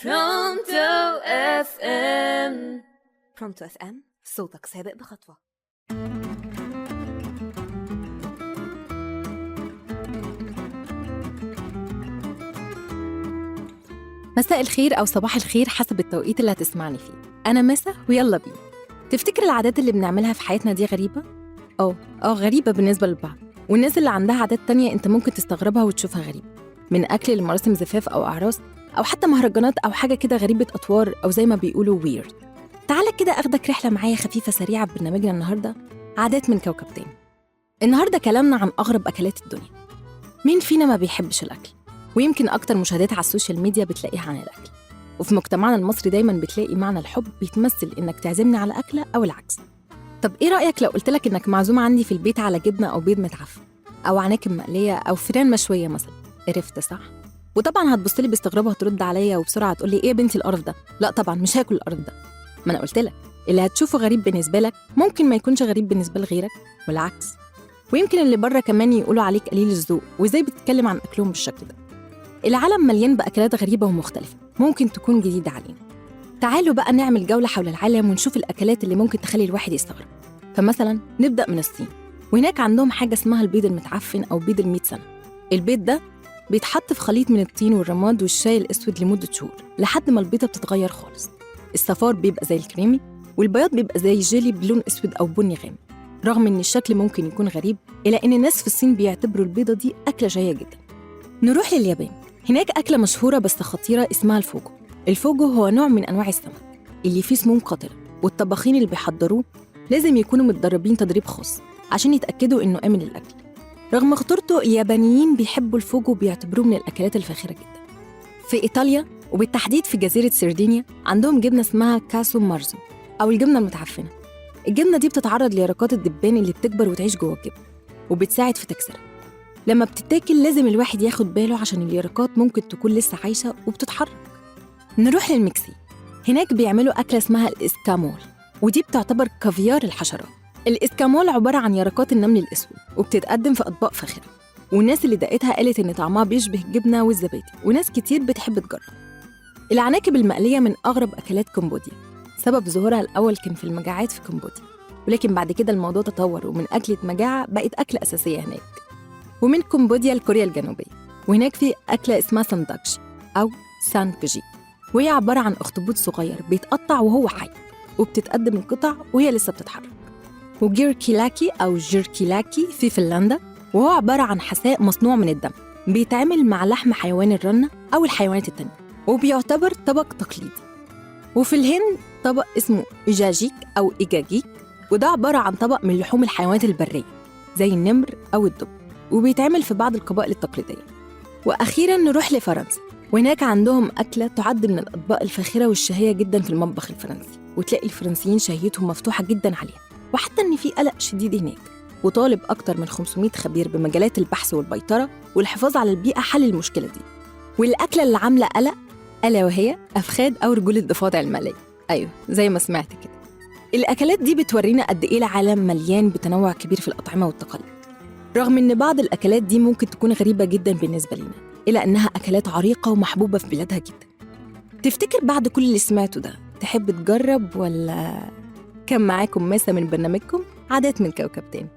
برونتو اف ام. برونتو اف ام، صوتك سابق بخطوة. مساء الخير أو صباح الخير حسب التوقيت اللي هتسمعني فيه. أنا مسا ويلا بينا. تفتكر العادات اللي بنعملها في حياتنا دي غريبة؟ غريبة بالنسبة للبعض، والناس اللي عندها عادات تانية أنت ممكن تستغربها وتشوفها غريبة، من أكل لمراسم زفاف أو أعراس أو حتى مهرجانات أو حاجة كده غريبة أطوار أو زي ما بيقولوا weird. تعالى كده أخدك رحلة معايا خفيفة سريعة ببرنامجنا النهاردة، عادات من كوكب تاني. النهاردة كلامنا عن أغرب أكلات الدنيا. مين فينا ما بيحبش الأكل؟ ويمكن أكتر مشاهدات على السوشيال ميديا بتلاقيها عن الأكل، وفي مجتمعنا المصري دايماً بتلاقي معنى الحب بيتمثل إنك تعزمني على أكلة أو العكس. طب إيه رأيك لو قلتلك إنك معزومة عندي في البيت على جبنة أو بيض متعفن أو عناكب مقلية أو فيران مشوية مثلا؟ عرفت صح؟ وطبعاً هتبصلي باستغراب وهترد عليا وبسرعة تقولي إيه يا بنتي القرف ده؟ لا طبعاً مش هاكل القرف ده. ما أنا قلتلك اللي هتشوفه غريب بالنسبة لك ممكن ما يكونش غريب بالنسبة لغيرك والعكس. ويمكن اللي بره كمان يقولوا عليك قليل الذوق وإزاي بتتكلم عن أكلهم بالشكل ده. العالم مليان بأكلات غريبة ومختلفة ممكن تكون جديدة علينا. تعالوا بقى نعمل جولة حول العالم ونشوف الأكلات اللي ممكن تخلي الواحد يستغرب. فمثلا نبدأ من الصين، وهناك عندهم حاجة اسمها البيض المتعفن أو بيض 100 سنة. البيض ده بيتحط في خليط من الطين والرماد والشاي الأسود لمدة شهور لحد ما البيضة بتتغير خالص. الصفار بيبقى زي الكريمي والبياض بيبقى زي الجيلي بلون أسود أو بني غامق. رغم إن الشكل ممكن يكون غريب إلا إن الناس في الصين بيعتبروا البيضة دي أكلة شهية جدا. نروح لليابان، هناك أكلة مشهورة بس خطيرة اسمها الفوجو. الفوجو هو نوع من أنواع السمك اللي فيه سموم قاتلة، والطباخين اللي بيحضروه لازم يكونوا متدربين تدريب خاص عشان يتأكدوا إنه آمن للأكل. رغم خطورته اليابانيين بيحبوا الفوجو وبيعتبروه من الأكلات الفاخرة جدا. في إيطاليا وبالتحديد في جزيرة سردينيا عندهم جبنة اسمها كاسو مارزو أو الجبنة المتعفنة. الجبنة دي بتتعرض ليرقات الدبان اللي بتكبر وتعيش جوه الجبنة وبتساعد في تكسيرها. لما بتتاكل لازم الواحد ياخد باله عشان اليرقات ممكن تكون لسه عايشة وبتتحرك. نروح للمكسيك، هناك بيعملوا أكلة اسمها الإسكامول، ودي بتعتبر كافيار الحشرات. الإسكامول عبارة عن يرقات النمل الأسود وبتتقدم في أطباق فاخرة، والناس اللي دقتها قالت إن طعمها بيشبه الجبنة والزبادي، وناس كتير بتحب تجرب. العناكب المقلية من أغرب أكلات كمبوديا، سبب ظهورها الأول كان في المجاعات في كمبوديا، ولكن بعد كده الموضوع تطور ومن أكلة مجاعة بقت أكلة أساسية هناك. ومن كمبوديا لكوريا الجنوبية، وهناك في أكلة اسمها سانداكشي أو سانكجي، وهي عبارة عن أخطبوط صغير بيتقطع وهو حي وبتتقدم القطع وهي لسه بتتحرك. وجيركيلاكي أو جيركيلاكي في فنلندا، وهو عبارة عن حساء مصنوع من الدم بيتعمل مع لحم حيوان الرنة أو الحيوانات التانية، وبيعتبر طبق تقليدي. وفي الهند طبق اسمه إيجاجيك أو إيجاجيك، وده عبارة عن طبق من لحوم الحيوانات البرية زي النمر أو الدب، وبيتعمل في بعض القبائل التقليدية. وأخيراً نروح لفرنسا، وهناك عندهم أكلة تعد من الأطباق الفاخرة والشهية جداً في المطبخ الفرنسي، وتلاقي الفرنسيين شهيتهم مفتوحة جداً عليها، وحتى إن في قلق شديد هناك، وطالب أكتر من 500 خبير بمجالات البحث والبيطرة والحفاظ على البيئة حل المشكلة دي. والأكلة اللي عاملة قلق ألا وهي أفخاد أو رجول الضفادع المقلية. أيوه زي ما سمعت كده. الأكلات دي بتورينا قد إيه العالم مليان بتنوع كبير في الأطعمة والتقاليد، رغم إن بعض الأكلات دي ممكن تكون غريبة جداً بالنسبة لنا، إلا أنها أكلات عريقة ومحبوبة في بلادها جداً. تفتكر بعد كل اللي سمعته ده تحب تجرب ولا؟ كان معاكم ماسة من برنامجكم عادات من كوكب تاني.